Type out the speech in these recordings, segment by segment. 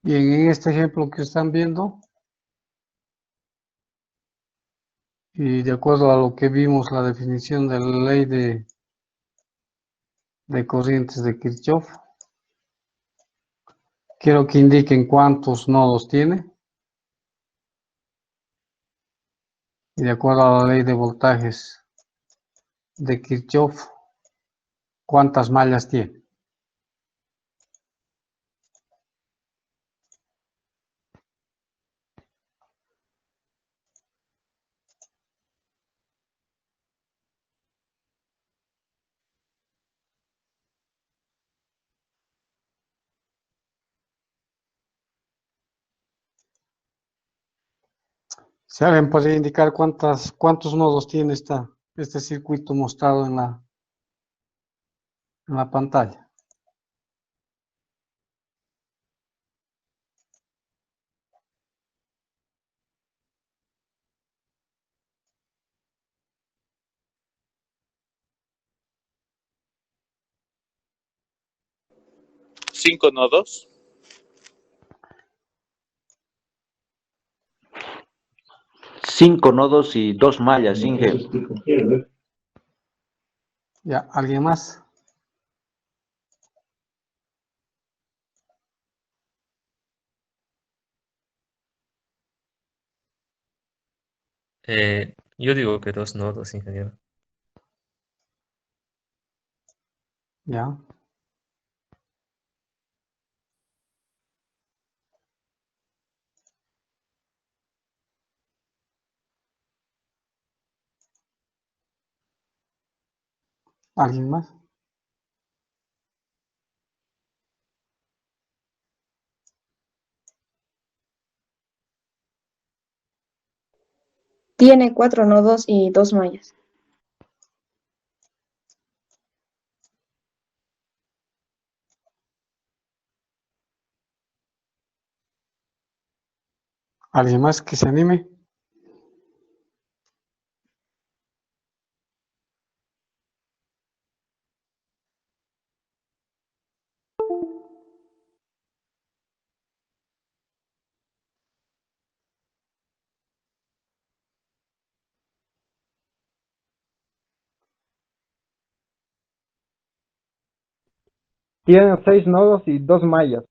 Bien, en este ejemplo que están viendo, y de acuerdo a lo que vimos, la definición de la ley de corrientes de Kirchhoff, quiero que indiquen cuántos nodos tiene, y de acuerdo a la ley de voltajes de Kirchhoff, cuántas mallas tiene. Si alguien podría indicar cuántos nodos tiene este circuito mostrado en la pantalla. ¿5 nodos? Cinco nodos y 2 mallas, Inge. Ya, ¿alguien más? Yo digo que 2 nodos, ingeniero. Ya. ¿Alguien más? Tiene 4 nodos y 2 mallas. ¿Alguien más que se anime? Tiene 6 nodos y 2 mallas.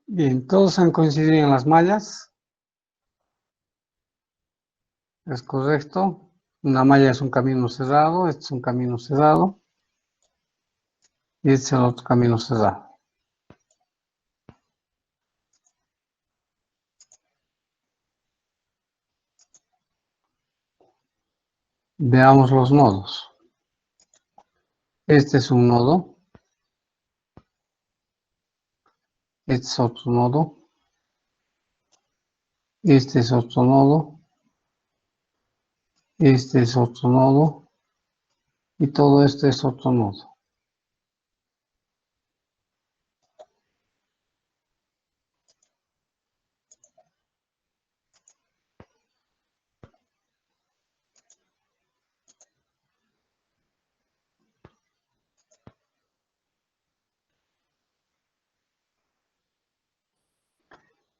Bien, todos han coincidido en las mallas. Es correcto. Una malla es un camino cerrado, este es un camino cerrado. Y este es el otro camino cerrado. Veamos los nodos. Este es un nodo. Este es otro nodo. Este es otro nodo. Este es otro nodo. Y todo esto es otro nodo.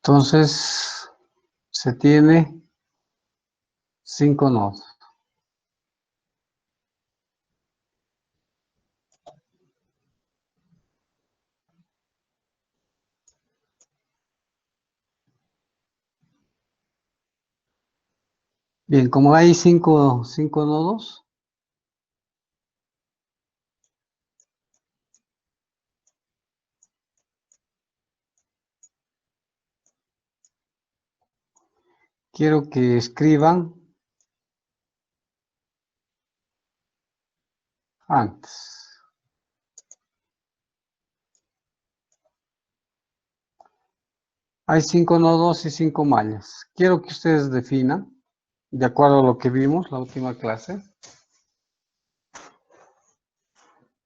Entonces, se tiene 5 nodos. Bien, como hay 5 nodos, quiero que escriban antes. Hay 5 nodos y 5 mallas. Quiero que ustedes definan, de acuerdo a lo que vimos la última clase,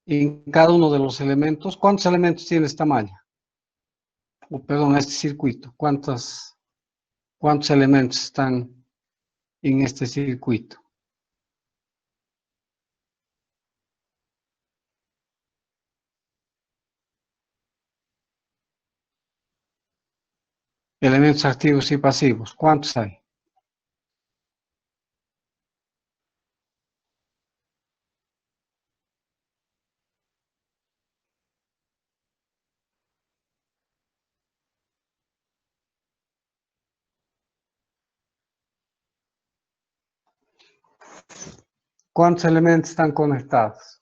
en cada uno de los elementos, ¿cuántos elementos tiene esta malla? O perdón, este circuito, ¿cuántos elementos están en este circuito. Elementos activos y pasivos, ¿cuántos hay? ¿Cuántos elementos están conectados?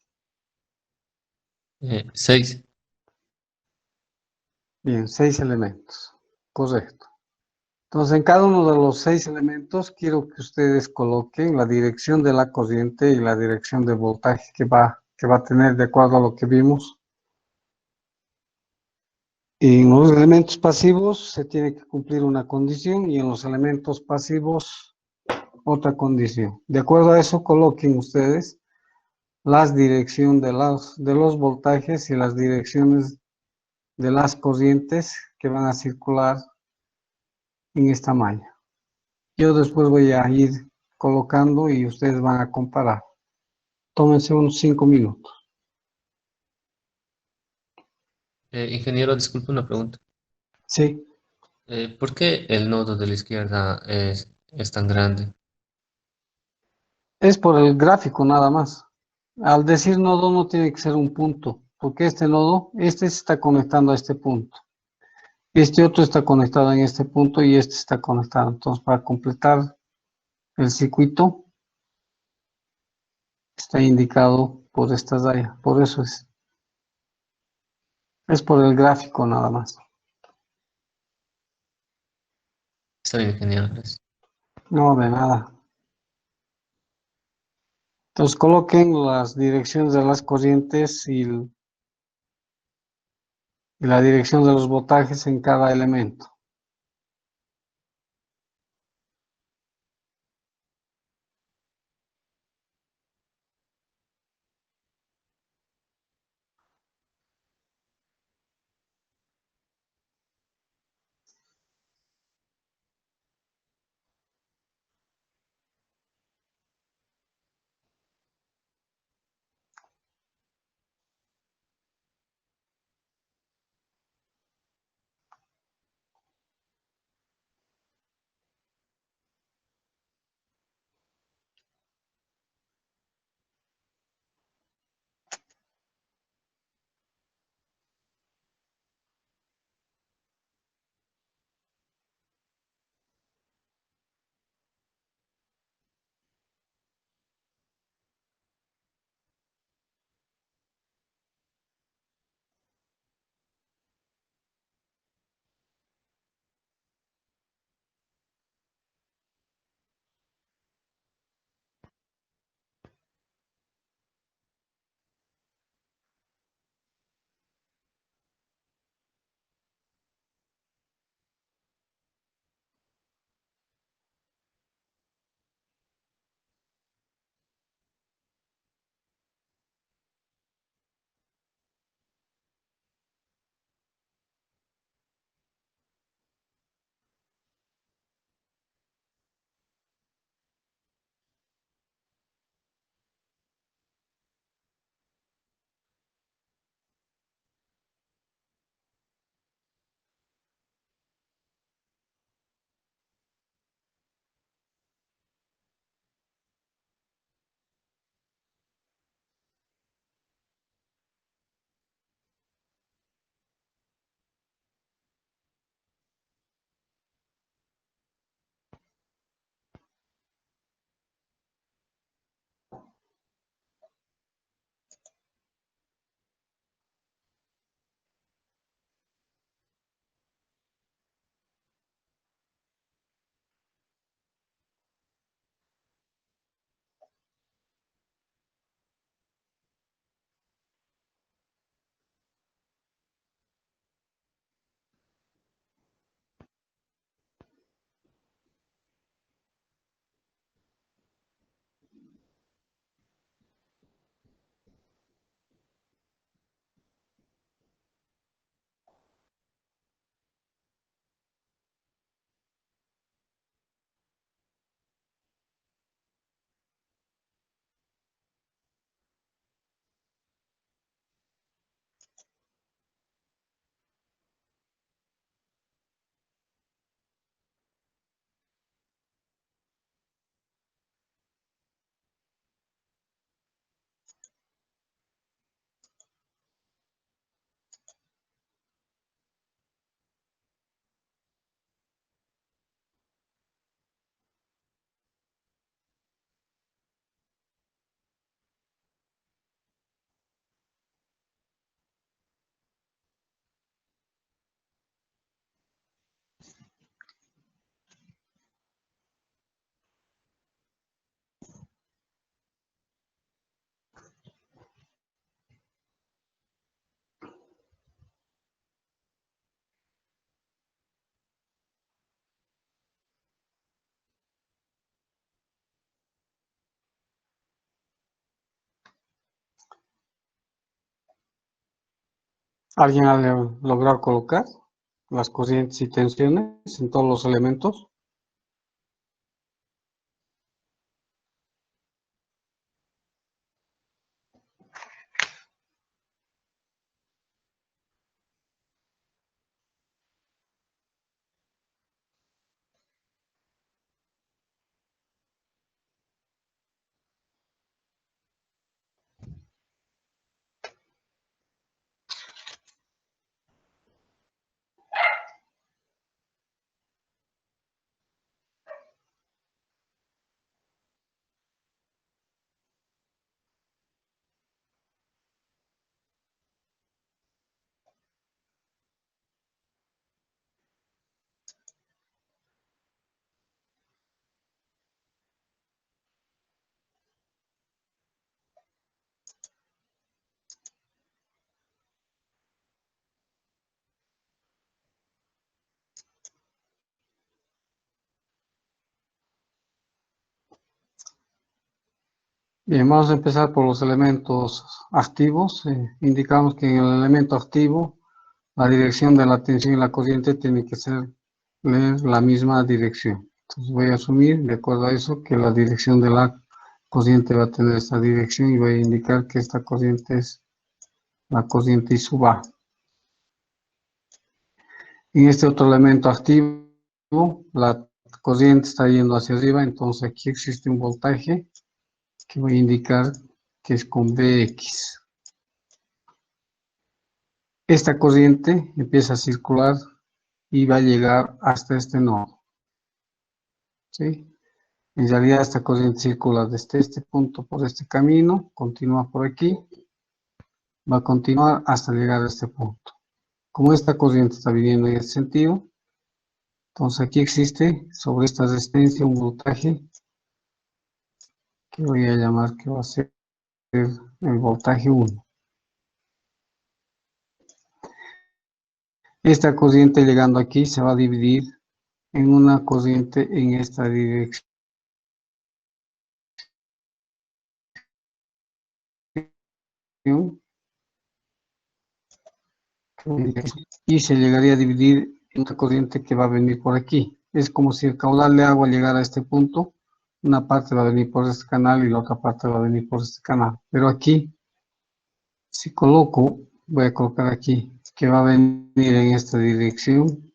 6. Bien, 6 elementos. Correcto. Entonces, en cada uno de los 6 elementos, quiero que ustedes coloquen la dirección de la corriente y la dirección de voltaje que va a tener de acuerdo a lo que vimos. En los elementos pasivos se tiene que cumplir una condición y en los elementos pasivos otra condición. De acuerdo a eso, coloquen ustedes las direcciones de los voltajes y las direcciones de las corrientes que van a circular en esta malla. Yo después voy a ir colocando y ustedes van a comparar. Tómense unos 5 minutos. Ingeniero, disculpe una pregunta. Sí, ¿Por qué el nodo de la izquierda es tan grande? es por el gráfico nada más. Al decir nodo no tiene que ser un punto, porque este nodo, este se está conectando a este punto. Este otro está conectado en este punto y este está conectado. Entonces, para completar el circuito, está indicado por esta raya. Por eso es por el gráfico nada más. Está bien, ingeniero. Gracias. No, de nada. Entonces, coloquen las direcciones de las corrientes y la dirección de los voltajes en cada elemento. ¿Alguien ha logrado colocar las corrientes y tensiones en todos los elementos? Bien, vamos a empezar por los elementos activos. Indicamos que en el elemento activo la dirección de la tensión y la corriente tiene que ser la misma dirección. Entonces voy a asumir, de acuerdo a eso, que la dirección de la corriente va a tener esta dirección y voy a indicar que esta corriente es la corriente I sub A. En este otro elemento activo, la corriente está yendo hacia arriba, entonces aquí existe un voltaje que voy a indicar que es con Vx. Esta corriente empieza a circular y va a llegar hasta este nodo. ¿Sí? En realidad esta corriente circula desde este punto por este camino, continúa por aquí, va a continuar hasta llegar a este punto. Como esta corriente está viniendo en este sentido, entonces aquí existe sobre esta resistencia un voltaje que voy a llamar que va a ser el voltaje 1. Esta corriente llegando aquí se va a dividir en una corriente en esta dirección y se llegaría a dividir en otra corriente que va a venir por aquí. Es como si el caudal de agua llegara a este punto, una parte va a venir por este canal y la otra parte va a venir por este canal. Pero aquí, si coloco, voy a colocar aquí, que va a venir en esta dirección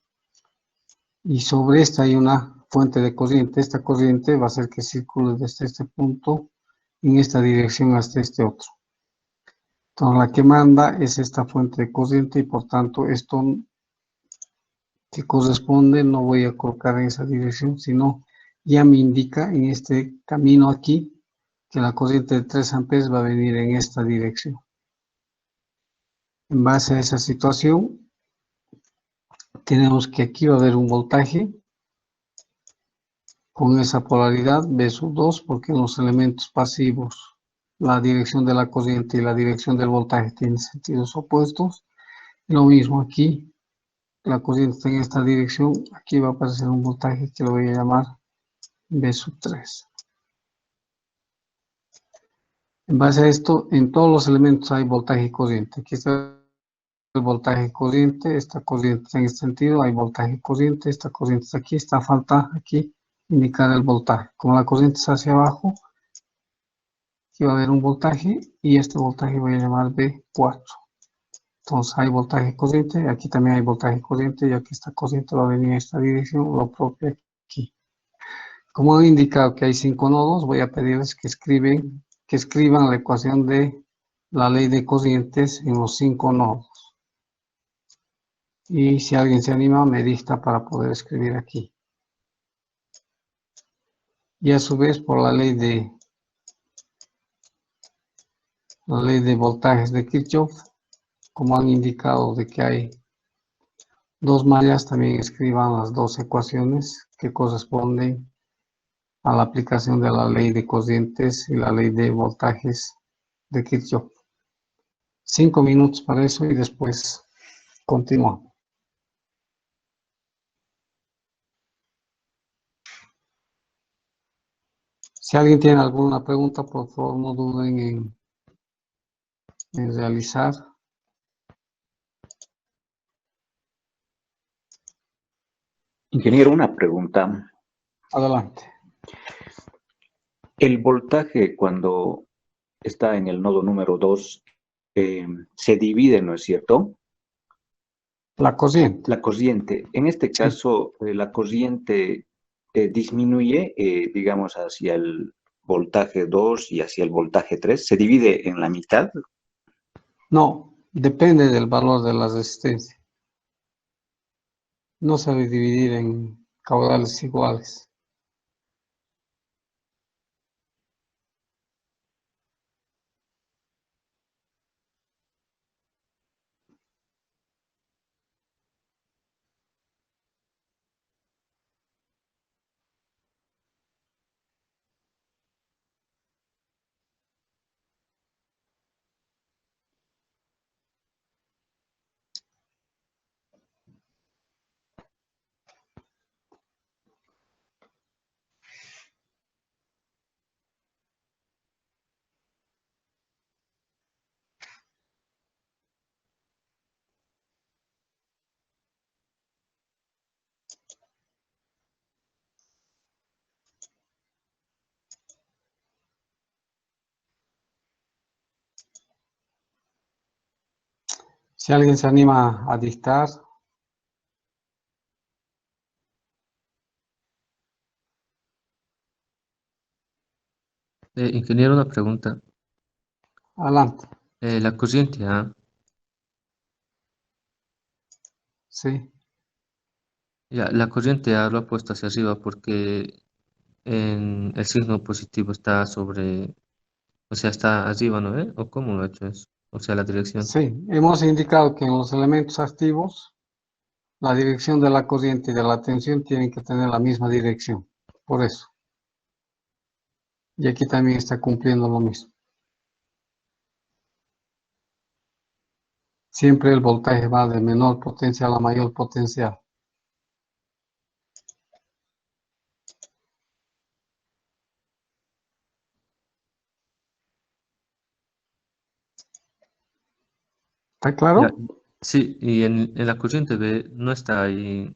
y sobre esta hay una fuente de corriente. Esta corriente va a hacer que circule desde este punto en esta dirección hasta este otro. Entonces la que manda es esta fuente de corriente y por tanto esto que corresponde no voy a colocar en esa dirección, sino ya me indica en este camino aquí que la corriente de 3 amperes va a venir en esta dirección. En base a esa situación, tenemos que aquí va a haber un voltaje con esa polaridad B sub 2, porque en los elementos pasivos la dirección de la corriente y la dirección del voltaje tienen sentidos opuestos. Lo mismo aquí, la corriente está en esta dirección, aquí va a aparecer un voltaje que lo voy a llamar B sub 3. En base a esto, en todos los elementos hay voltaje y corriente. Aquí está el voltaje y corriente, esta corriente está en este sentido, hay voltaje y corriente, esta corriente está aquí, esta falta aquí, indicar el voltaje. Como la corriente está hacia abajo, aquí va a haber un voltaje y este voltaje voy a llamar B4. Entonces hay voltaje y corriente, aquí también hay voltaje y corriente, ya que esta corriente va a venir en esta dirección, lo propio aquí. Como he indicado que hay 5 nodos, voy a pedirles que escriban la ecuación de la ley de corrientes en los 5 nodos. Y si alguien se anima, me dicta para poder escribir aquí. Y a su vez, por la ley de voltajes de Kirchhoff, como han indicado de que hay 2 mallas, también escriban las 2 ecuaciones que corresponden a la aplicación de la ley de corrientes y la ley de voltajes de Kirchhoff. 5 minutos para eso y después continuamos. Si alguien tiene alguna pregunta, por favor no duden en realizar. Ingeniero, una pregunta. Adelante. El voltaje cuando está en el nodo número 2 se divide, ¿no es cierto? La corriente. La corriente. En este Sí. caso, la corriente disminuye, digamos, hacia el voltaje 2 y hacia el voltaje 3. ¿Se divide en la mitad? No, depende del valor de la resistencia. No se debe dividir en caudales iguales. Si alguien se anima a dictar, Ingeniero, una pregunta. adelante. La corriente A, Sí, ya, la corriente A lo ha puesto hacia arriba porque el signo positivo está sobre, o sea, está arriba, ¿no? ¿O cómo lo ha hecho eso? O sea, la dirección. sí. Hemos indicado que en los elementos activos, la dirección de la corriente y de la tensión tienen que tener la misma dirección. Por eso. Y aquí también está cumpliendo lo mismo. Siempre el voltaje va de menor potencial a mayor potencial. ¿Está Ya, claro? sí, y en la corriente B no está ahí.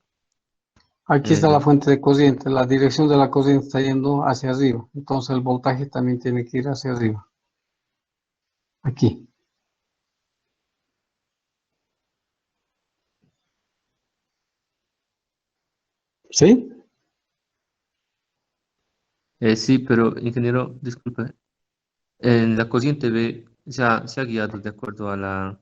Aquí está la eh, fuente de corriente. La dirección de la corriente está yendo hacia arriba. Entonces el voltaje también tiene que ir hacia arriba. Aquí. ¿Sí? sí, pero ingeniero, disculpe, en la corriente B se ha guiado de acuerdo al,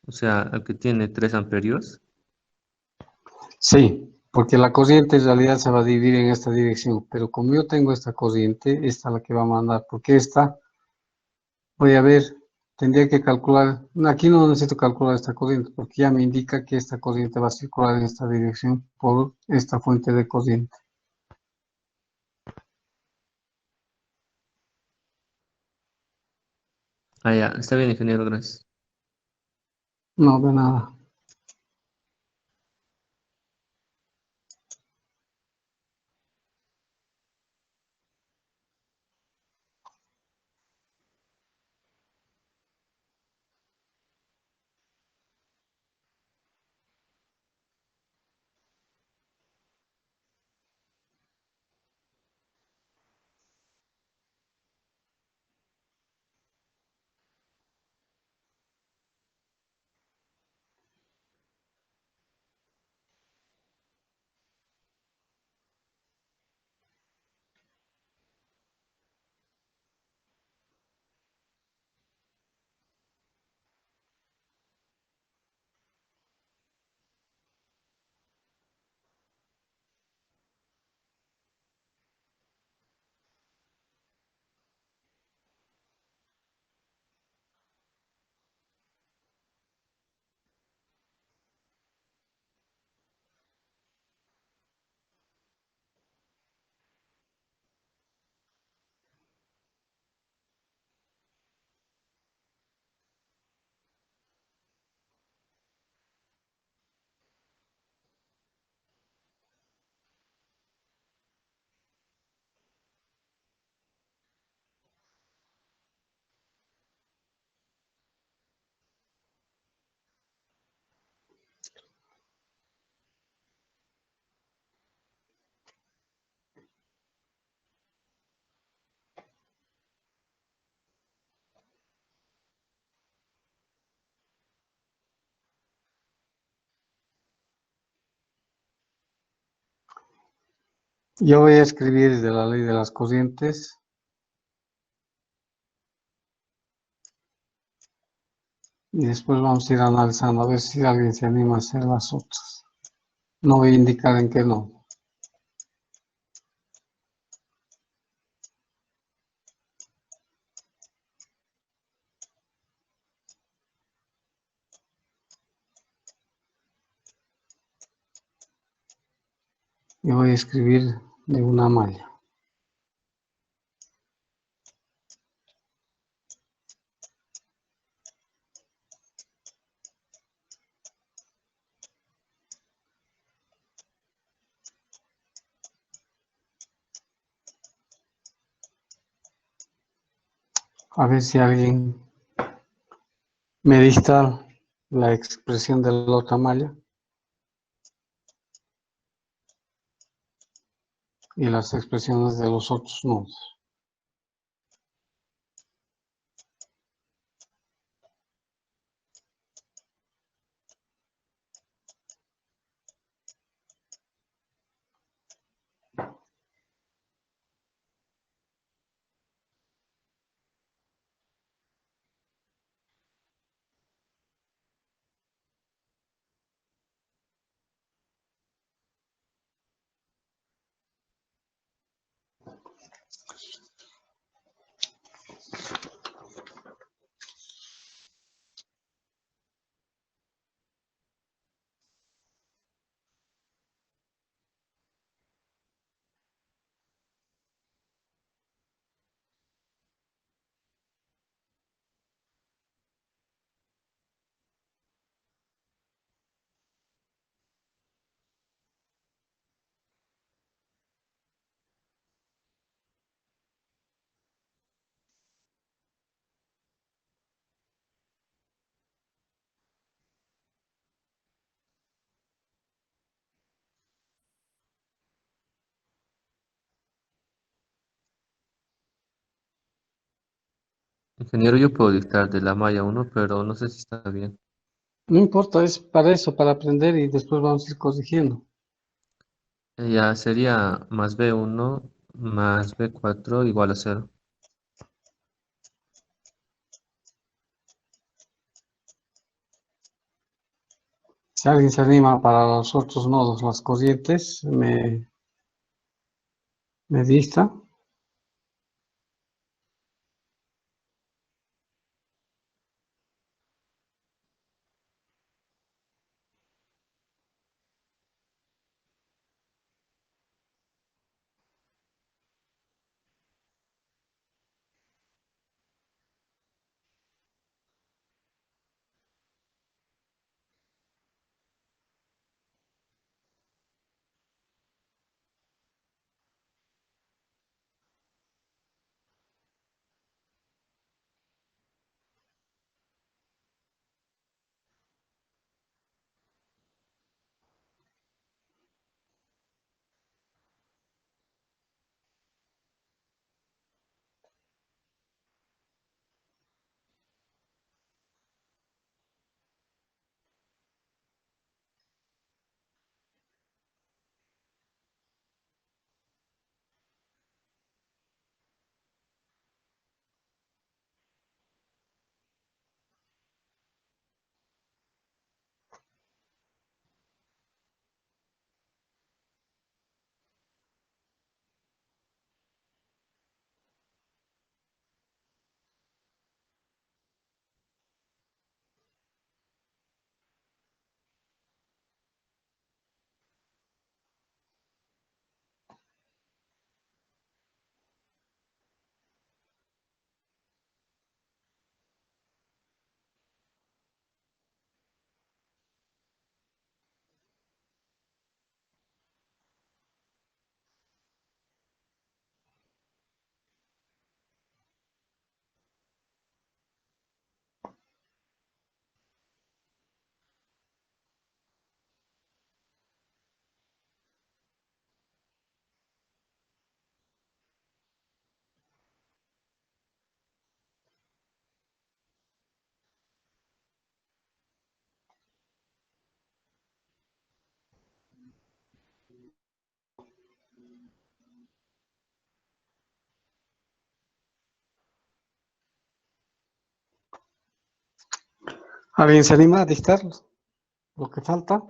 o sea, al que tiene 3 amperios. Sí. Porque la corriente en realidad se va a dividir en esta dirección. Pero como yo tengo esta corriente, esta es la que va a mandar. Porque esta, voy a ver, tendría que calcular. Aquí no necesito calcular esta corriente. Porque ya me indica que esta corriente va a circular en esta dirección por esta fuente de corriente. Ah, ya, está bien, ingeniero, gracias. No, de nada. Yo voy a escribir de la ley de las corrientes. Y después vamos a ir analizando a ver si alguien se anima a hacer las otras. No voy a indicar en qué no. Yo voy a escribir de una malla. A ver si alguien me dicta la expresión de la otra malla y las expresiones de los otros nodos. Ingeniero, yo puedo dictar de la malla uno, pero no sé si está bien. No importa, es para eso, para aprender y después vamos a ir corrigiendo. Ya sería más B1 más B4 igual a cero. Si alguien se anima para los otros nodos, las corrientes, me dicta. ¿Alguien se anima a dictar lo que falta?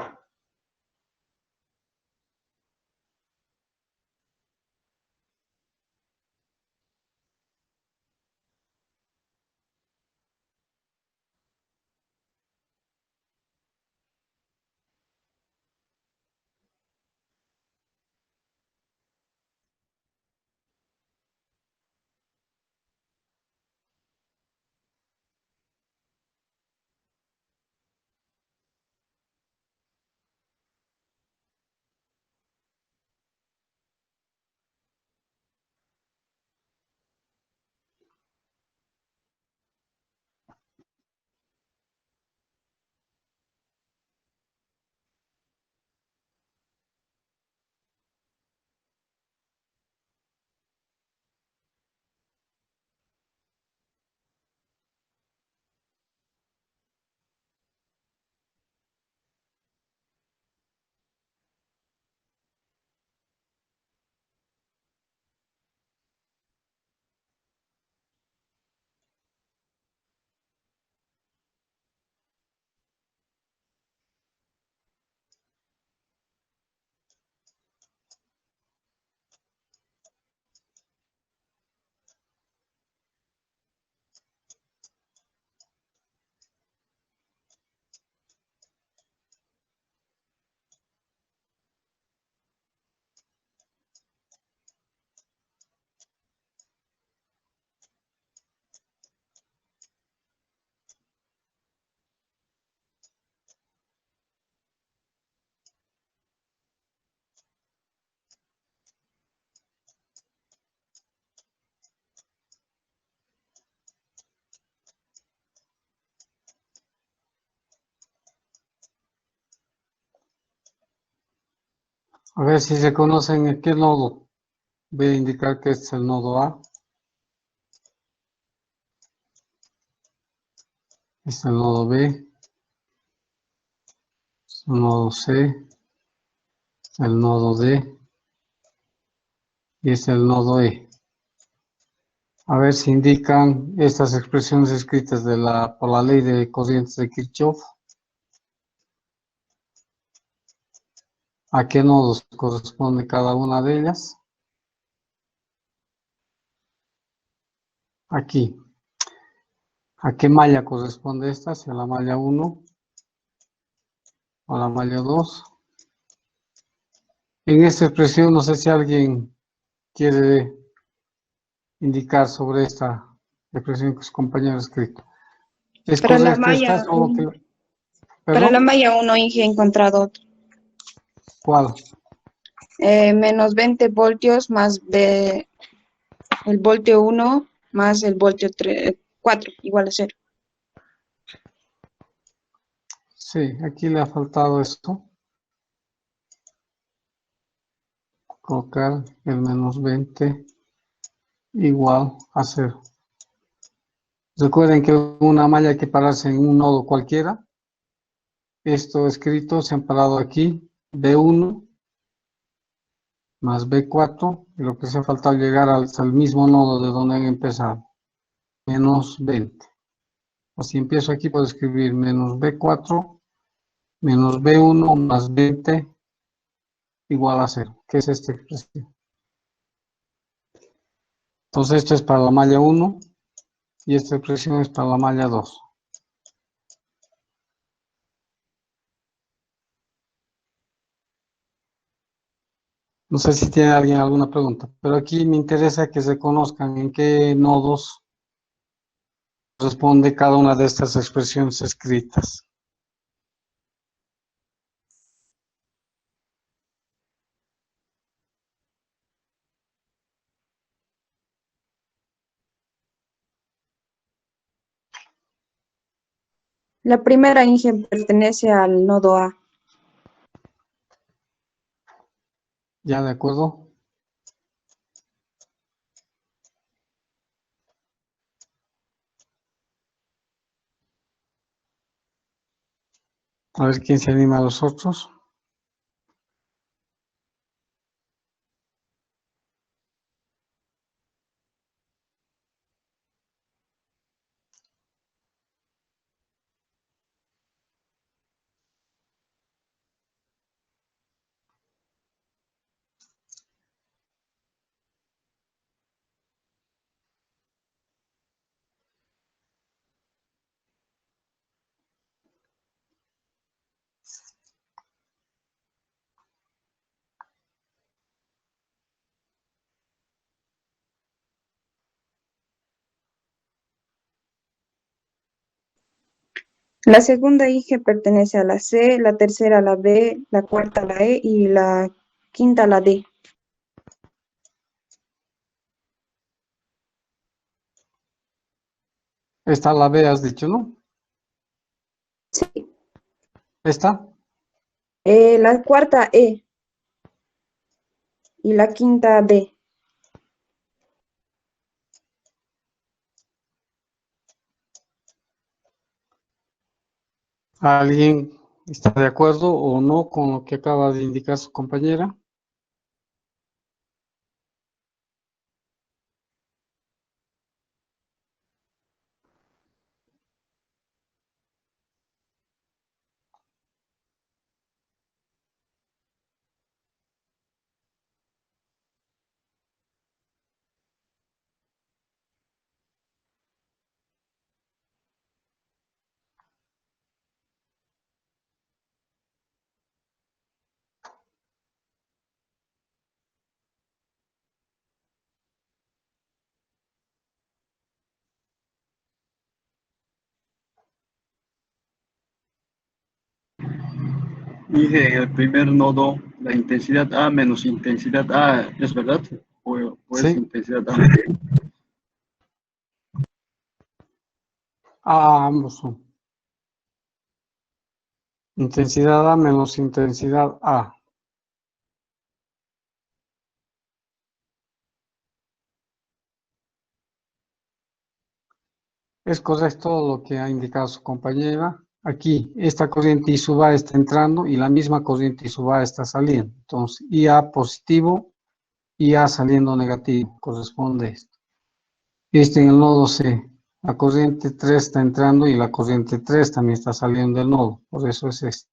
A ver si se conocen en qué nodo. Voy a indicar que este es el nodo A, este es el nodo B, este es el nodo C, el nodo D y este es el nodo E. A ver si indican estas expresiones escritas por la ley de corrientes de Kirchhoff. ¿A qué nodos corresponde cada una de ellas? Aquí. ¿A qué malla corresponde esta? ¿Si a la malla 1 o a la malla 2? En esta expresión, no sé si alguien quiere indicar sobre esta expresión que su compañero ha escrito. ¿Es Para la correcta esta? malla, Solo que... para la ¿Perdón? malla 1, Inge, he encontrado otro. ¿Cuál? Menos 20 voltios más el voltio 1 más el voltio 4, igual a 0. Sí, aquí le ha faltado esto. Colocar el menos 20 igual a 0. Recuerden que una malla hay que pararse en un nodo cualquiera. Esto escrito se han parado aquí, B1 más B4, y lo que se ha faltado llegar hasta el mismo nodo de donde han empezado, menos 20. O si empiezo aquí, puedo escribir menos B4 menos B1 más 20 igual a 0, que es esta expresión. Entonces esto es para la malla 1 y esta expresión es para la malla 2. No sé si tiene alguien alguna pregunta, pero aquí me interesa que se conozcan en qué nodos responde cada una de estas expresiones escritas. La primera, Inge, pertenece al nodo A. ¿Ya de acuerdo? A ver quién se anima a los otros. La segunda hige pertenece a la C, la tercera a la B, la cuarta a la E y la quinta a la D. Esta la B has dicho, ¿no? Sí. Esta. La cuarta E y la quinta D. ¿Alguien está de acuerdo o no con lo que acaba de indicar su compañera? Dije el primer nodo, la intensidad A menos intensidad A, ¿es verdad? O es Sí. intensidad A? Ambos son. Intensidad A menos intensidad A. Es correcto lo que ha indicado su compañera. Aquí, esta corriente I sub A está entrando y la misma corriente I sub A está saliendo. Entonces, IA positivo, IA saliendo negativo, corresponde esto. En el nodo C. La corriente 3 está entrando y la corriente 3 también está saliendo del nodo. Por eso es esto.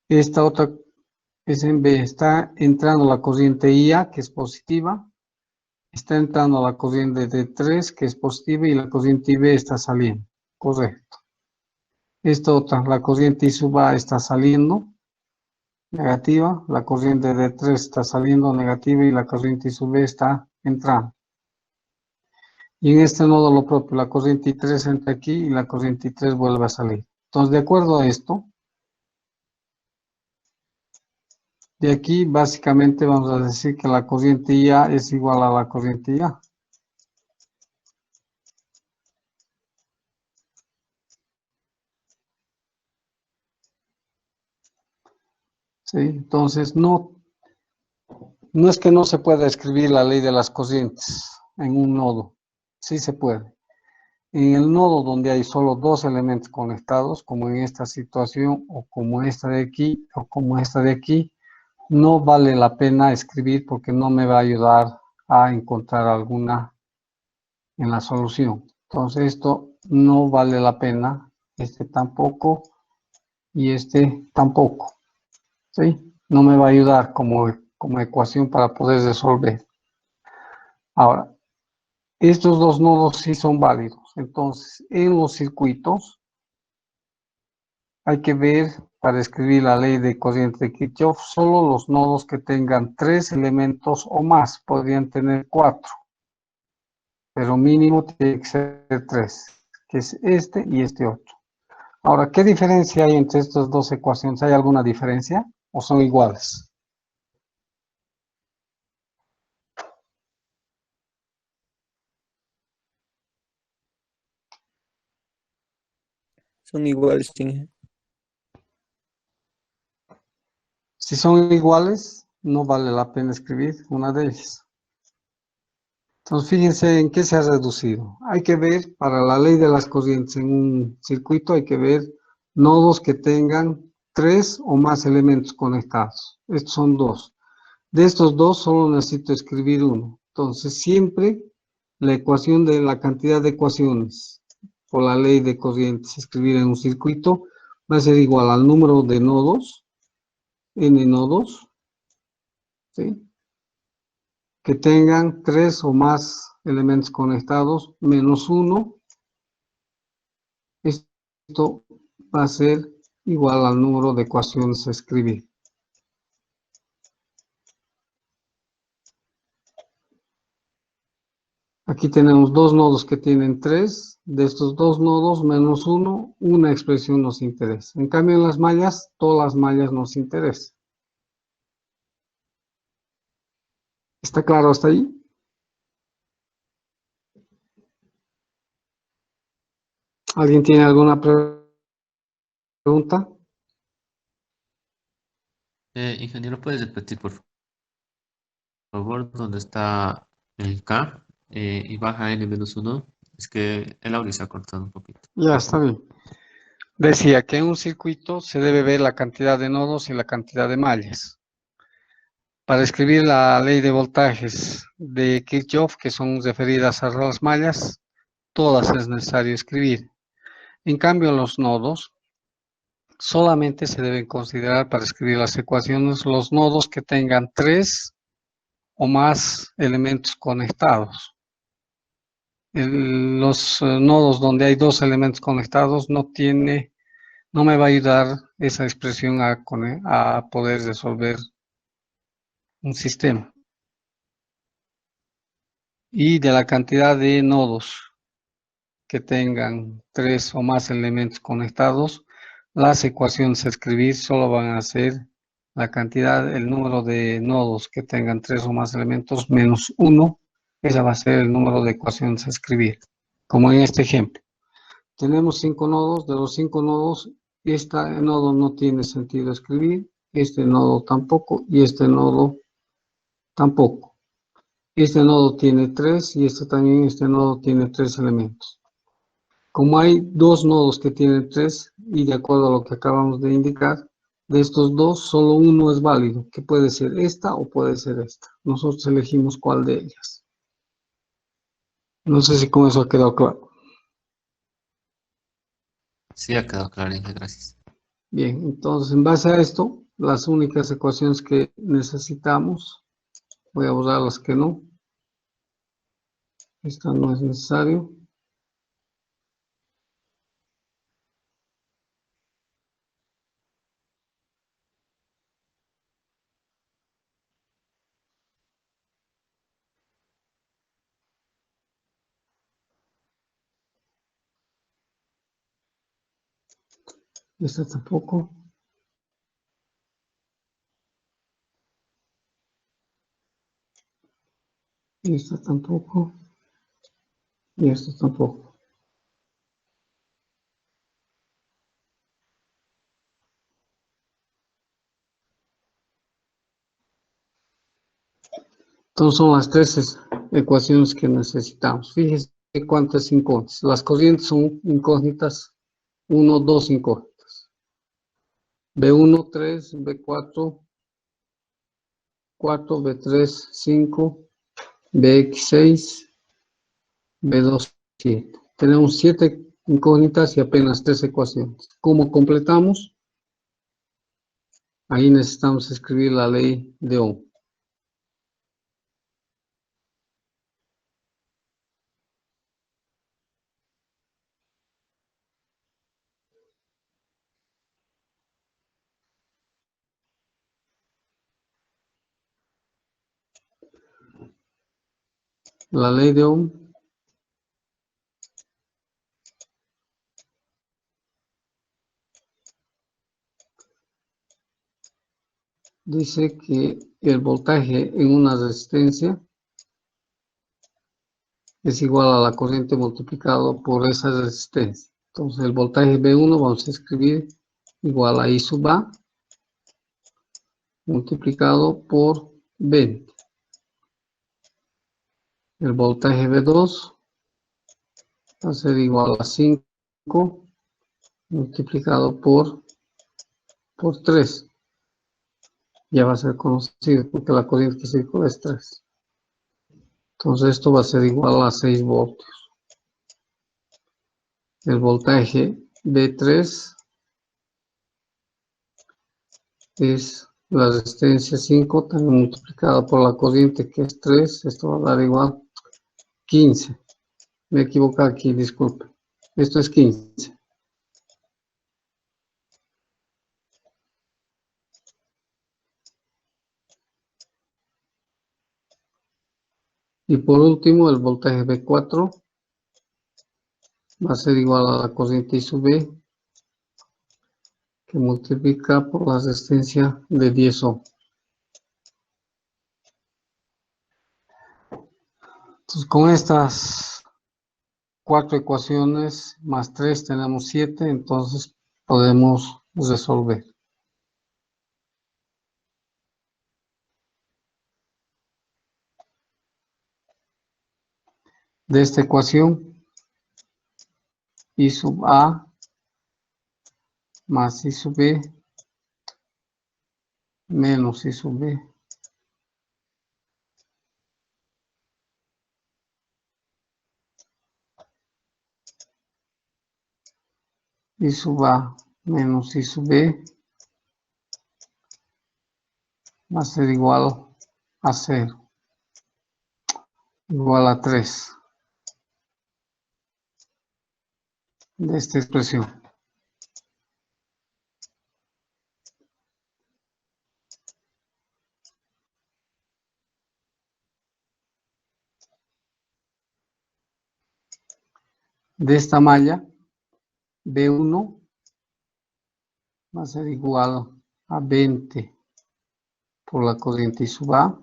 Esta otra es en B. Está entrando la corriente IA, que es positiva. Está entrando la corriente D3, que es positiva, y la corriente IB está saliendo. Correcto. Esta otra, la corriente I sub A está saliendo, negativa. La corriente D3 está saliendo, negativa, y la corriente I sub B está entrando. Y en este nodo lo propio, la corriente I3 entra aquí y la corriente I3 vuelve a salir. Entonces, de acuerdo a esto, de aquí básicamente vamos a decir que la corriente IA es igual a la corriente IA. ¿Sí? Entonces, no es que no se pueda escribir la ley de las corrientes en un nodo. Sí se puede. En el nodo donde hay solo dos elementos conectados, como en esta situación, o como esta de aquí, o como esta de aquí, no vale la pena escribir porque no me va a ayudar a encontrar alguna en la solución. Entonces esto no vale la pena, este tampoco y este tampoco. ¿Sí? No me va a ayudar como ecuación para poder resolver. Ahora, estos dos nodos sí son válidos. Entonces, en los circuitos hay que ver, para escribir la ley de corriente de Kirchhoff, solo los nodos que tengan 3 elementos o más. Podrían tener 4, pero mínimo tiene que ser 3, que es este y este otro. Ahora, ¿qué diferencia hay entre estas dos ecuaciones? ¿Hay alguna diferencia o son iguales? Son iguales, sí. Si son iguales, no vale la pena escribir una de ellas. Entonces, fíjense en qué se ha reducido. Hay que ver, para la ley de las corrientes en un circuito, hay que ver nodos que tengan 3 o más elementos conectados. Estos son 2. De estos 2, solo necesito escribir uno. Entonces, siempre la ecuación de la cantidad de ecuaciones por la ley de corrientes, escribir en un circuito, va a ser igual al número de nodos, n nodos, ¿sí?, que tengan 3 o más elementos conectados, menos 1. Esto va a ser igual al número de ecuaciones a escribir. Aquí tenemos dos nodos que tienen 3. De estos dos nodos menos 1, una expresión nos interesa. En cambio, en las mallas, todas las mallas nos interesan. ¿Está claro hasta ahí? ¿Alguien tiene alguna pregunta? Ingeniero, ¿puedes repetir, por favor, dónde está el K y baja N-1? Es que el audio se ha cortado un poquito. Ya, está bien. Decía que en un circuito se debe ver la cantidad de nodos y la cantidad de mallas. Para escribir la ley de voltajes de Kirchhoff, que son referidas a las mallas, todas es necesario escribir. En cambio, los nodos solamente se deben considerar para escribir las ecuaciones los nodos que tengan 3 o más elementos conectados. Los nodos donde hay 2 elementos conectados no me va a ayudar esa expresión a poder resolver un sistema. Y de la cantidad de nodos que tengan 3 o más elementos conectados, las ecuaciones a escribir solo van a ser la cantidad, el número de nodos que tengan 3 o más elementos menos 1, esa va a ser el número de ecuaciones a escribir, como en este ejemplo. Tenemos 5 nodos, de los 5 nodos, este nodo no tiene sentido escribir, este nodo tampoco y este nodo tampoco. Este nodo tiene 3 y este nodo tiene 3 elementos. Como hay 2 nodos que tienen 3 y de acuerdo a lo que acabamos de indicar, de estos 2 solo uno es válido, que puede ser esta o puede ser esta. Nosotros elegimos cuál de ellas. No sé si con eso ha quedado claro. Sí, ha quedado claro, Inge, gracias. Bien, entonces en base a esto, las únicas ecuaciones que necesitamos, voy a borrar las que no. Esta no es necesario. Esta tampoco. Esta tampoco. Y esta tampoco. Entonces son las 3 ecuaciones que necesitamos. Fíjense cuántas incógnitas. Las corrientes son incógnitas, 1, 2 incógnitas. B1, 3, B4, 4, B3, 5, BX6, B2, 7. Tenemos 7 incógnitas y apenas 3 ecuaciones. ¿Cómo completamos? Ahí necesitamos escribir la ley de Ohm. La ley de Ohm dice que el voltaje en una resistencia es igual a la corriente multiplicado por esa resistencia. Entonces el voltaje V1 vamos a escribir igual a I sub A multiplicado por 20. El voltaje V2 va a ser igual a 5 multiplicado por 3. Ya va a ser conocido porque la corriente que circula es 3. Entonces esto va a ser igual a 6 voltios. El voltaje V3 es la resistencia 5 también multiplicado por la corriente que es 3. Esto va a dar igual 15. Me equivoqué aquí, disculpe. Esto es 15. Y por último, el voltaje B4 va a ser igual a la corriente I sub B, que multiplica por la resistencia de 10 ohm. Entonces, con estas 4 ecuaciones más 3 tenemos 7, entonces podemos resolver. De esta ecuación, I sub A más I sub B menos I sub B I sub A menos I sub B va a ser igual a 0, igual a 3 de esta expresión. De esta malla, B1 va a ser igual a 20 por la corriente I sub A.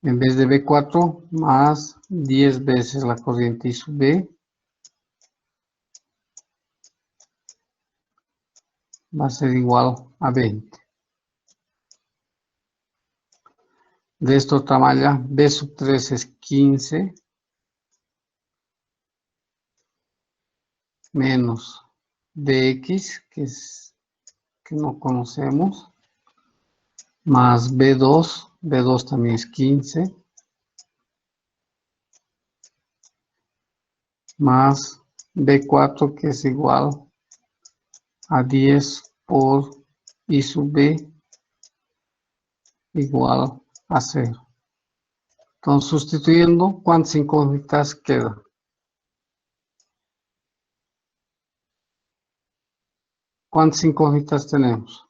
En vez de B4 más 10 veces la corriente I sub B va a ser igual a 20. De esta otra malla, B sub 3 es 15 menos Bx, que no conocemos, más B2, B2 también es 15, más B4, que es igual a 10 por I sub B igual a 0. Entonces, sustituyendo, ¿cuántas incógnitas quedan? ¿Cuántas incógnitas tenemos?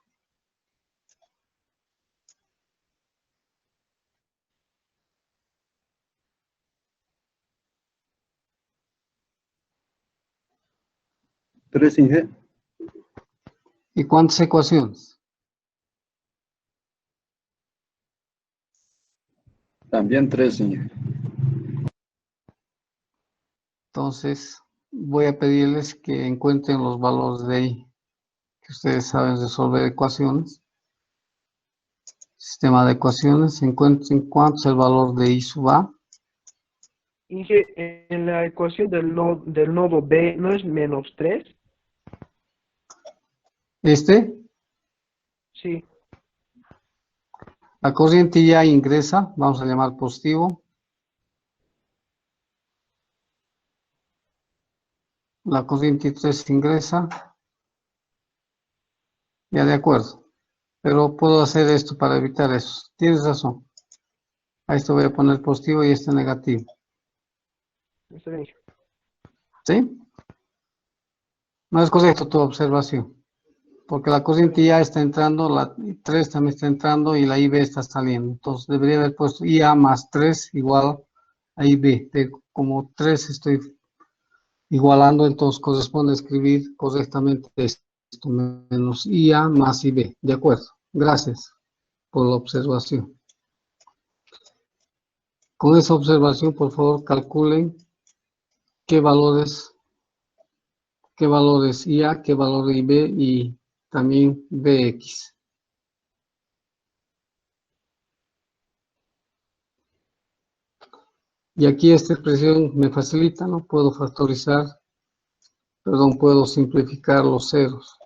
Tres, Inge. ¿Y cuántas ecuaciones? También tres, Inge. Entonces, voy a pedirles que encuentren los valores de I, que ustedes saben resolver ecuaciones. Sistema de ecuaciones, encuentren cuánto es el valor de I sub A. Inge, en la ecuación del nodo B, ¿no es menos 3? Sí. La corriente ya ingresa, vamos a llamar positivo. La corriente 3 ingresa. Ya de acuerdo. Pero puedo hacer esto para evitar eso. Tienes razón. A esto voy a poner positivo y este negativo. Está bien. ¿Sí? No es correcto tu observación. Porque la corriente ya está entrando, la 3 también está entrando y la IB está saliendo. Entonces debería haber puesto IA más 3 igual a IB. Como 3 estoy igualando, entonces corresponde escribir correctamente esto, menos IA más IB. De acuerdo. Gracias por la observación. Con esa observación, por favor, calculen qué valores IA, qué valor IB y también BX. Y aquí esta expresión me facilita, ¿no? Puedo puedo simplificar los ceros.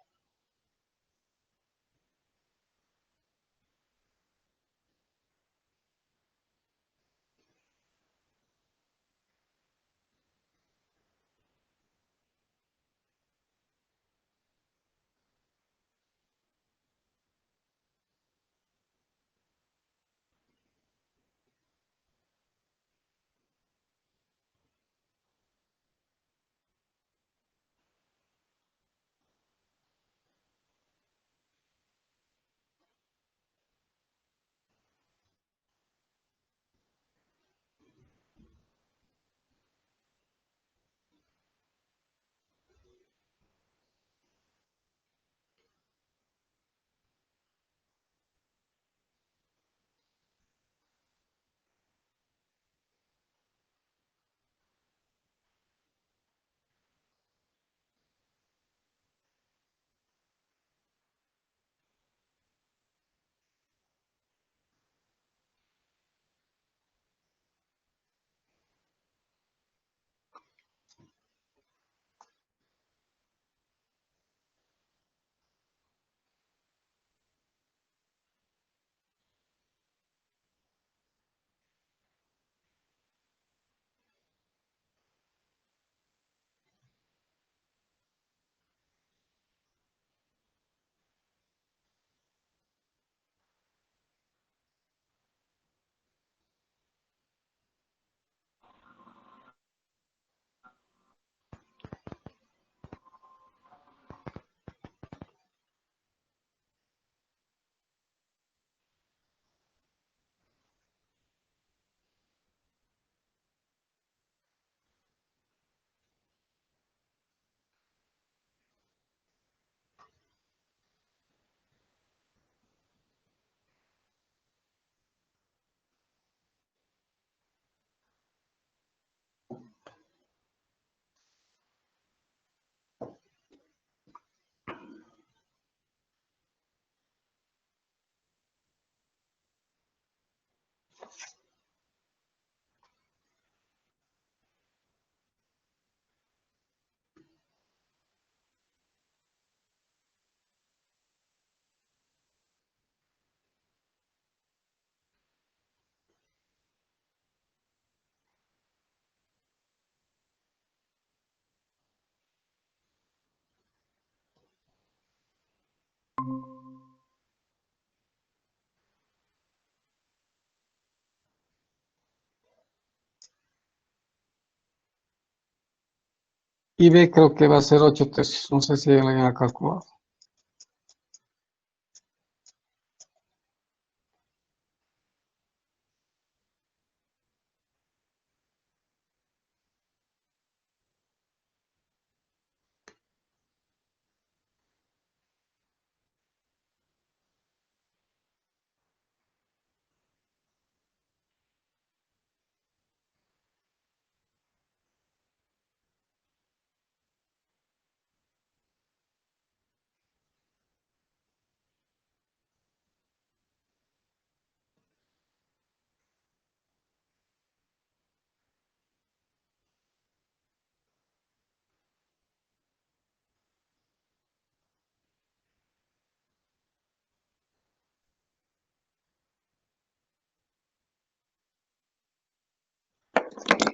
Y B creo que va a ser 8 tercios. No sé si alguien ha calculado.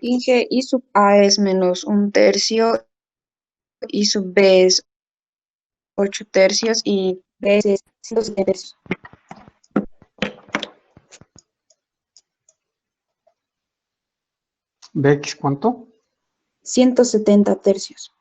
Inge, I sub A es menos 1/3, I sub B es 8 tercios y B es 170 tercios. ¿Bx cuánto? 170 tercios.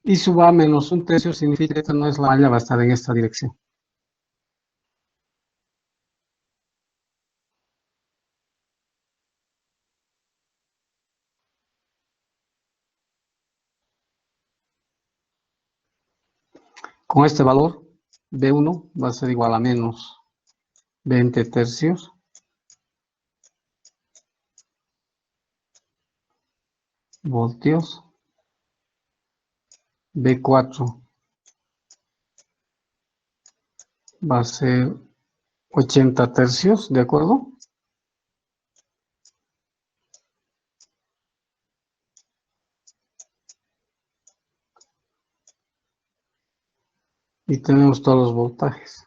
Y sub A menos 1/3 significa que esta no es la malla, va a estar en esta dirección. Con este valor, B1 va a ser igual a menos 20 tercios. Voltios. B4 va a ser 80 tercios, ¿de acuerdo? Y tenemos todos los voltajes.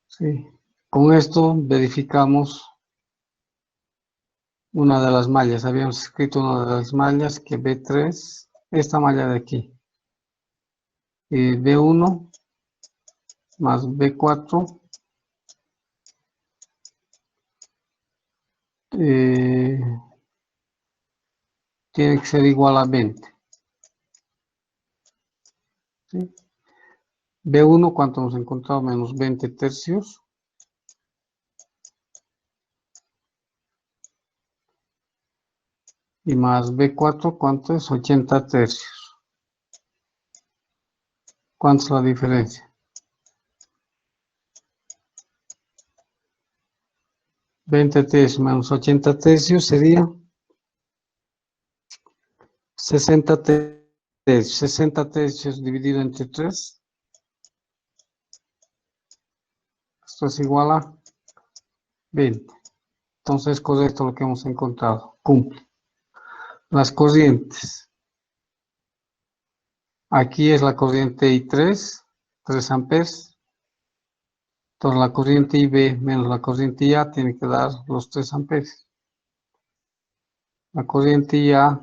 Sí. Con esto verificamos una de las mallas. Habíamos escrito una de las mallas que B3, esta malla de aquí. B1 más B4 tiene que ser igual a 20. ¿Sí? B1, ¿cuánto hemos encontrado? Menos 20 tercios. Y más B4, ¿cuánto es? 80 tercios. ¿Cuánto es la diferencia? 20 tercios menos 80 tercios sería 60 tercios. 60 tercios dividido entre 3. Esto es igual a 20. Entonces, correcto lo que hemos encontrado. Cumple. Las corrientes. Aquí es la corriente I3, 3 amperes. Entonces, la corriente IB menos la corriente IA tiene que dar los 3 amperes. La corriente IA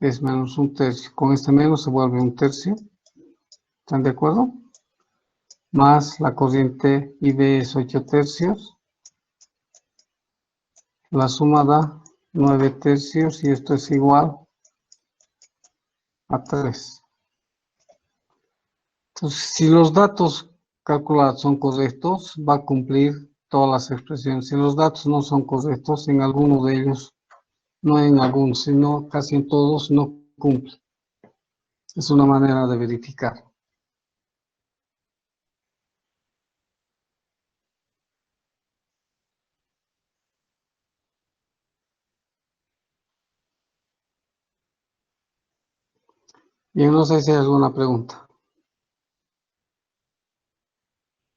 es menos 1/3. Con este menos se vuelve 1/3. ¿Están de acuerdo? Más la corriente IB es 8 tercios. La suma da 9 tercios y esto es igual a 3. Entonces, si los datos calculados son correctos, va a cumplir todas las expresiones. Si los datos no son correctos, en alguno de ellos, no en algunos, sino casi en todos, no cumple. Es una manera de verificar. Bien, no sé si hay alguna pregunta.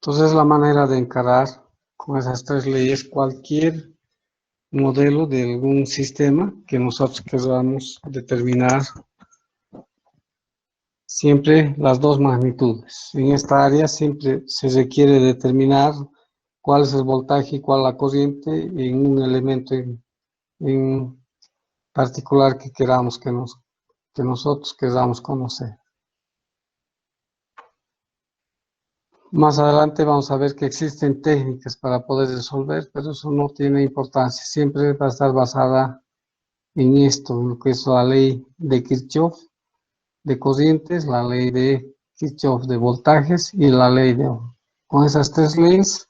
Entonces, la manera de encarar con esas 3 leyes cualquier modelo de algún sistema que nosotros queramos determinar siempre las dos magnitudes. En esta área siempre se requiere determinar cuál es el voltaje y cuál la corriente en un elemento en particular que queramos que nosotros queramos conocer. Más adelante vamos a ver que existen técnicas para poder resolver, pero eso no tiene importancia. Siempre va a estar basada en esto, en lo que es la ley de Kirchhoff de corrientes, la ley de Kirchhoff de voltajes y la ley de Ohm. Con esas tres leyes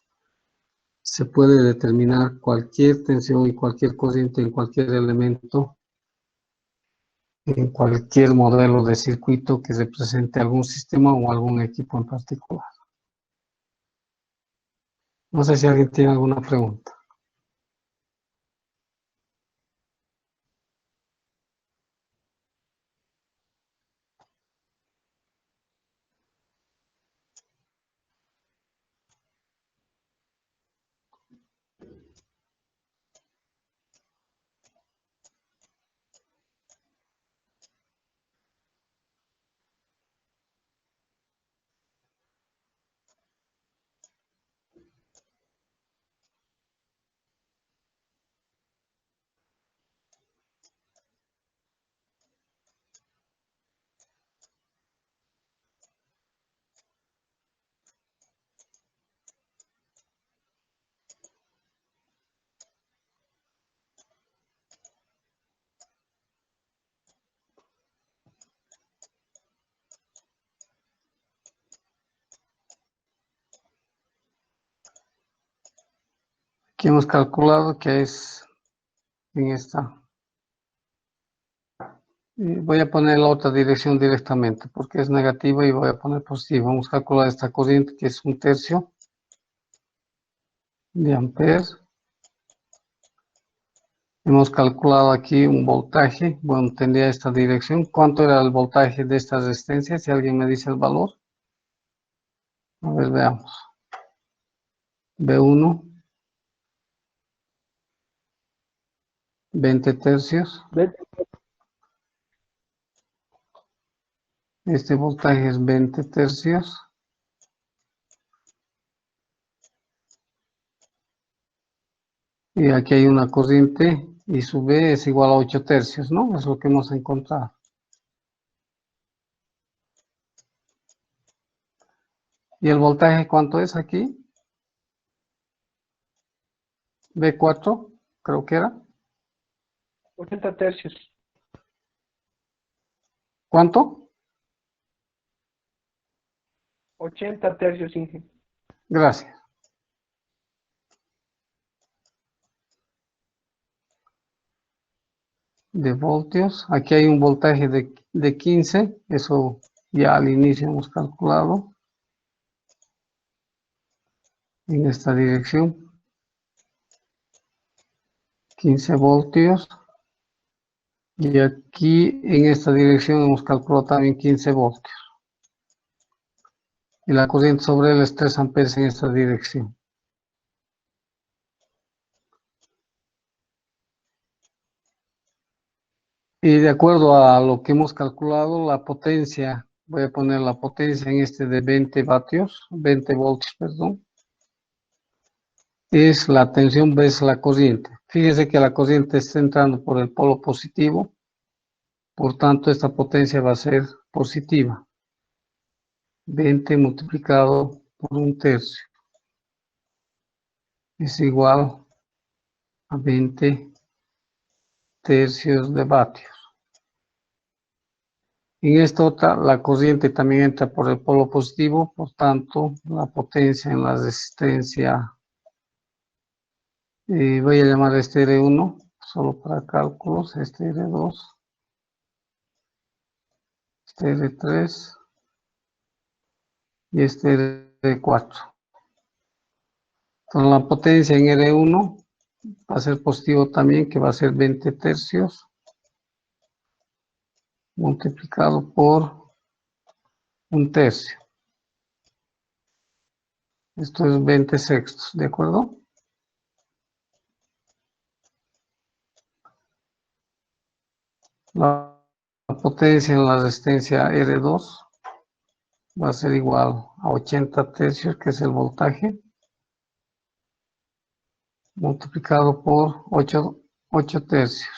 se puede determinar cualquier tensión y cualquier corriente en cualquier elemento, en cualquier modelo de circuito que represente algún sistema o algún equipo en particular. No sé si alguien tiene alguna pregunta. Aquí hemos calculado que es en esta. Voy a poner la otra dirección directamente porque es negativa y voy a poner positivo. Vamos a calcular esta corriente que es 1/3 de amperes. Hemos calculado aquí un voltaje. Bueno, tendría esta dirección. ¿Cuánto era el voltaje de esta resistencia? Si alguien me dice el valor. A ver, veamos. B1, 20 tercios. Este voltaje es 20 tercios. Y aquí hay una corriente y su B es igual a 8 tercios, ¿no? Es lo que hemos encontrado. ¿Y el voltaje cuánto es aquí? B4, creo que era. 80 tercios. ¿Cuánto? 80 tercios, Inge. Gracias. De voltios. Aquí hay un voltaje de 15. Eso ya al inicio hemos calculado. En esta dirección. 15 voltios. Y aquí en esta dirección hemos calculado también 15 voltios. Y la corriente sobre él es 3 amperes en esta dirección. Y de acuerdo a lo que hemos calculado, la potencia, voy a poner la potencia en este de 20 voltios, perdón, es la tensión veces la corriente. Fíjese que la corriente está entrando por el polo positivo, por tanto esta potencia va a ser positiva. 20 multiplicado por 1/3 es igual a 20 tercios de vatios. En esta otra, la corriente también entra por el polo positivo, por tanto, la potencia en la resistencia, voy a llamar este R1, solo para cálculos, este R2, este R3 y este R4. Entonces la potencia en R1 va a ser positivo también, que va a ser 20 tercios multiplicado por 1/3. Esto es 20 sextos, ¿de acuerdo? La potencia en la resistencia R2 va a ser igual a 80 tercios, que es el voltaje, multiplicado por 8 tercios.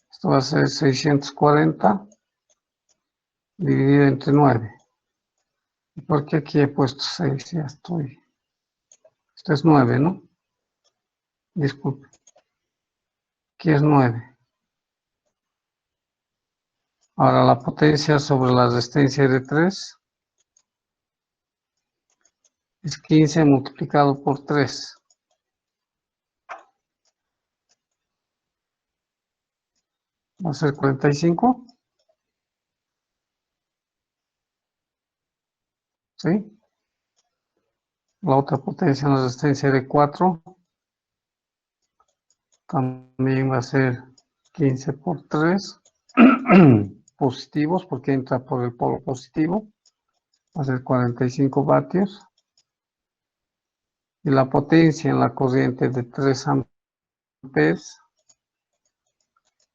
Esto va a ser 640 dividido entre 9. ¿Por qué aquí he puesto 6? Ya estoy. Esto es 9, ¿no? Disculpe. Aquí es 9. Ahora la potencia sobre la resistencia de 3 es 15 multiplicado por 3. Va a ser 45. ¿Sí? La otra potencia en la resistencia de 4 también va a ser 15 por 3. Positivos, porque entra por el polo positivo. Va a ser 45 vatios. Y la potencia en la corriente de 3 amperes.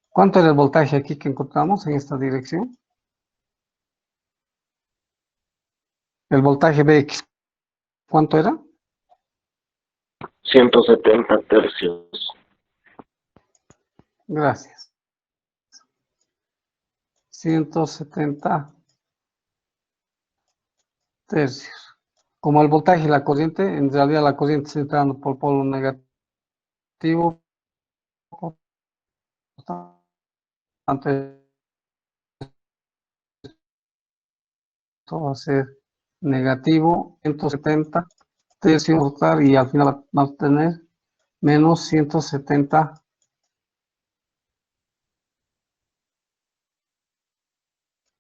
¿Cuánto era el voltaje aquí que encontramos en esta dirección? El voltaje Vx, ¿cuánto era? 170 tercios. Gracias. 170 tercios. Como el voltaje y la corriente, en realidad la corriente está entrando por polo negativo, tanto esto va a ser negativo 170 tercios y al final va a tener menos 170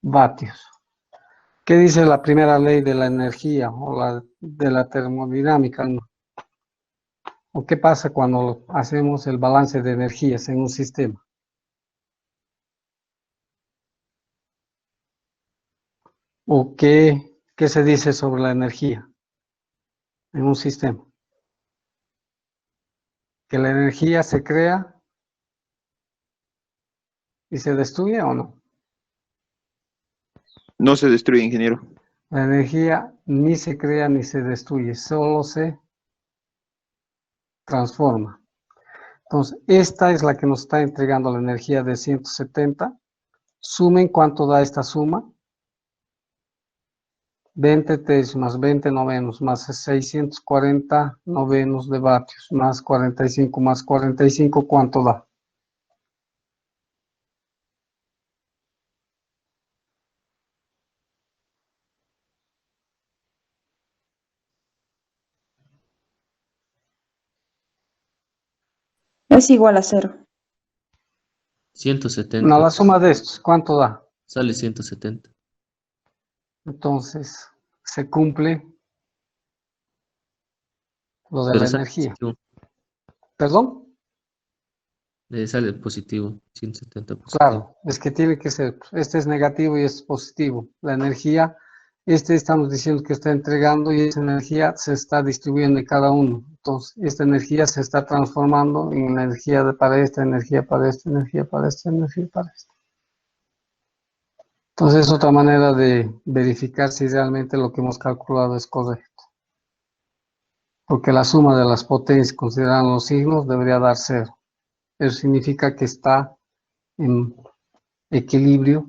vatios. ¿Qué dice la primera ley de la energía o de la termodinámica? ¿O qué pasa cuando hacemos el balance de energías en un sistema? ¿O qué se dice sobre la energía en un sistema? ¿Que la energía se crea y se destruye o no? No se destruye, ingeniero. La energía ni se crea ni se destruye, solo se transforma. Entonces, esta es la que nos está entregando la energía de 170. Sumen cuánto da esta suma. 20 tercios más 20 novenos más 640 novenos de vatios más 45, ¿cuánto da? Es igual a 0. 170. No, la suma de estos, ¿cuánto da? Sale 170. Entonces, se cumple lo de Pero la sale energía. positivo. ¿Perdón? Sale positivo. 170 positivo. Claro, es que tiene que ser. Este es negativo y este es positivo. La energía, estamos diciendo que está entregando y esa energía se está distribuyendo en cada uno. Entonces, esta energía se está transformando en energía para esta, energía para esta, energía para esta, energía para esta. Entonces, es otra manera de verificar si realmente lo que hemos calculado es correcto. Porque la suma de las potencias, considerando los signos, debería dar 0. Eso significa que está en equilibrio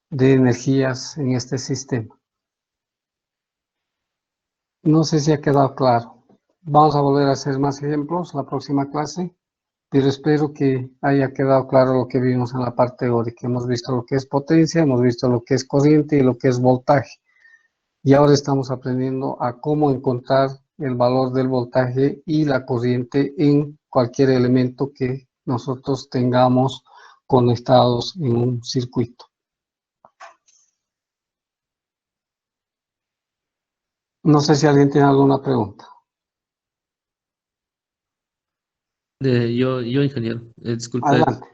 de energías en este sistema. No sé si ha quedado claro. Vamos a volver a hacer más ejemplos la próxima clase, pero espero que haya quedado claro lo que vimos en la parte teórica. Hemos visto lo que es potencia, hemos visto lo que es corriente y lo que es voltaje. Y ahora estamos aprendiendo a cómo encontrar el valor del voltaje y la corriente en cualquier elemento que nosotros tengamos conectados en un circuito. No sé si alguien tiene alguna pregunta. Yo, ingeniero, disculpe, Adelante.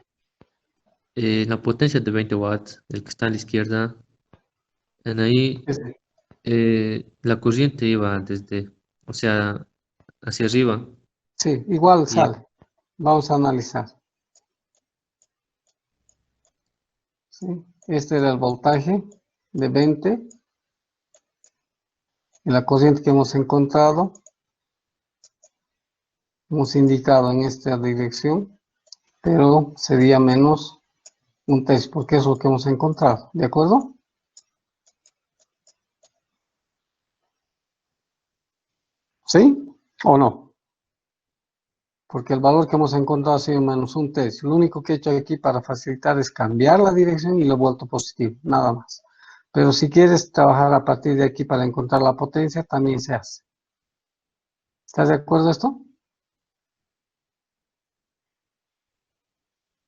la potencia de 20 watts, el que está a la izquierda, en ahí, la corriente iba desde, o sea, hacia arriba. Sí, igual Y sale. Vamos a analizar. ¿Sí? Este era el voltaje de 20. Y la corriente que hemos encontrado, hemos indicado en esta dirección, pero sería menos un tercio, porque es lo que hemos encontrado. ¿De acuerdo? ¿Sí o no? Porque el valor que hemos encontrado ha sido menos un tercio. Lo único que he hecho aquí para facilitar es cambiar la dirección y lo he vuelto positivo, nada más. Pero si quieres trabajar a partir de aquí para encontrar la potencia, también se hace. ¿Estás de acuerdo a esto?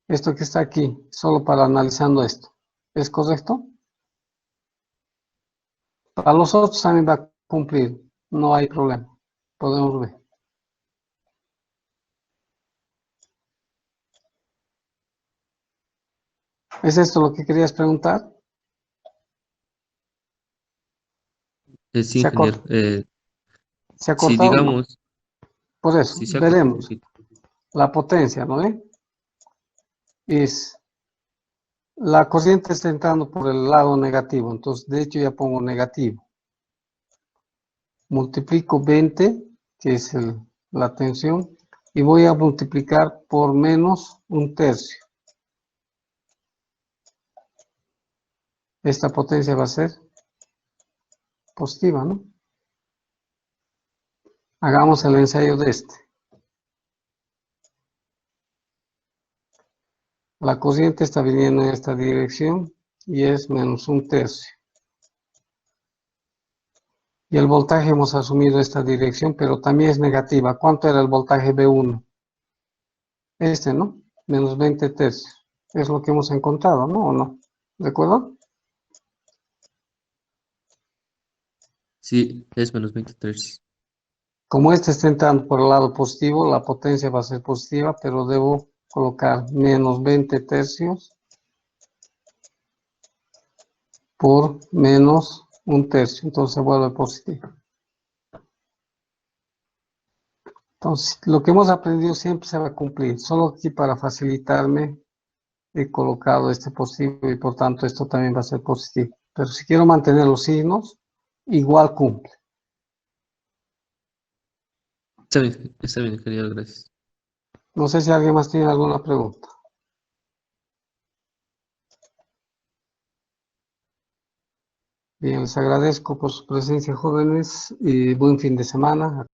Esto que está aquí, solo para analizando esto, ¿es correcto? Para los otros también va a cumplir, no hay problema. Podemos ver. ¿Es esto lo que querías preguntar? sí, ¿Se ha, ingeniero. ¿se ha Si cortado o no? digamos, Por eso, si se ha cortado un veremos. poquito. La potencia, ¿no ve? Es, la corriente está entrando por el lado negativo, entonces de hecho ya pongo negativo. Multiplico 20, que es la tensión, y voy a multiplicar por menos un tercio. Esta potencia va a ser positiva, ¿no? Hagamos el ensayo de este. La corriente está viniendo en esta dirección y es menos un tercio. Y el voltaje hemos asumido esta dirección, pero también es negativa. ¿Cuánto era el voltaje B1? Este, ¿no? Menos 20 tercios. Es lo que hemos encontrado, ¿no? ¿O no? ¿De acuerdo? Sí, es menos 23. Como este está entrando por el lado positivo, la potencia va a ser positiva, pero debo colocar menos 20 tercios por menos un tercio. Entonces se vuelve positivo. Entonces, lo que hemos aprendido siempre se va a cumplir. Solo aquí para facilitarme he colocado este positivo y por tanto esto también va a ser positivo. Pero si quiero mantener los signos, igual cumple. Está bien, ingeniero, gracias. No sé si alguien más tiene alguna pregunta. Bien, les agradezco por su presencia, jóvenes, y buen fin de semana.